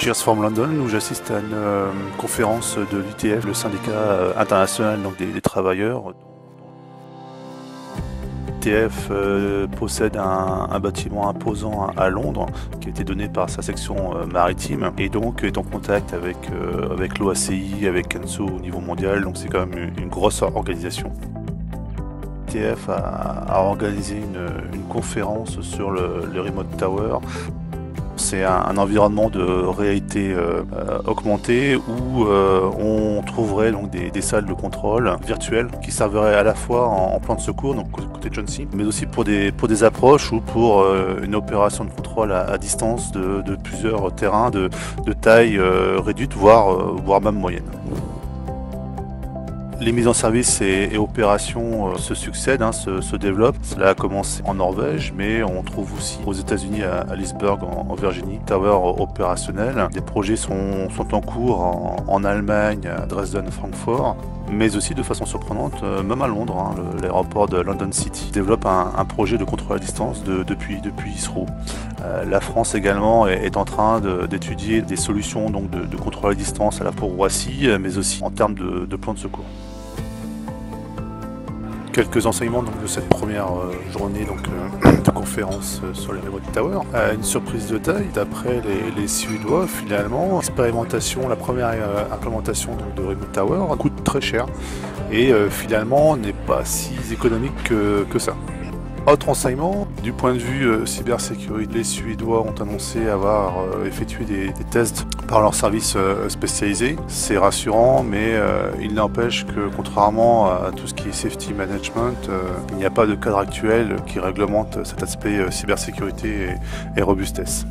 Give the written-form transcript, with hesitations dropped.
Cheers from London, où j'assiste à une conférence de l'ITF, le syndicat international donc des travailleurs. L'ITF possède un bâtiment imposant à Londres qui a été donné par sa section maritime et donc est en contact avec l'OACI, avec Kenso au niveau mondial, donc c'est quand même une grosse organisation. L'ITF a organisé une conférence sur le Remote Tower. C'est un environnement de réalité augmentée où on trouverait donc des salles de contrôle virtuelles qui serviraient à la fois en plan de secours, donc côté Johnsea, mais aussi pour des approches ou pour une opération de contrôle à distance de plusieurs terrains de taille réduite, voire même moyenne. Les mises en service et opérations se succèdent, se développent. Cela a commencé en Norvège, mais on trouve aussi aux États-Unis, à Leesburg, en Virginie, tower opérationnel. Des projets sont en cours en Allemagne, à Dresden, Francfort, mais aussi de façon surprenante, même à Londres. L'aéroport de London City développe un projet de contrôle à distance depuis Heathrow. La France également est en train d'étudier des solutions donc de contrôle à distance à la pour Roissy, mais aussi en termes de plans de secours. Quelques enseignements donc, de cette première journée de conférence sur les Remote Tower. Une surprise de taille, d'après les Suédois, finalement, la première implémentation donc, de Remote Tower coûte très cher et finalement n'est pas si économique que ça. Autre enseignement, du point de vue cybersécurité, les Suédois ont annoncé avoir effectué des tests par leurs services spécialisés. C'est rassurant, mais il n'empêche que contrairement à tout ce qui est safety management, il n'y a pas de cadre actuel qui réglemente cet aspect cybersécurité et robustesse.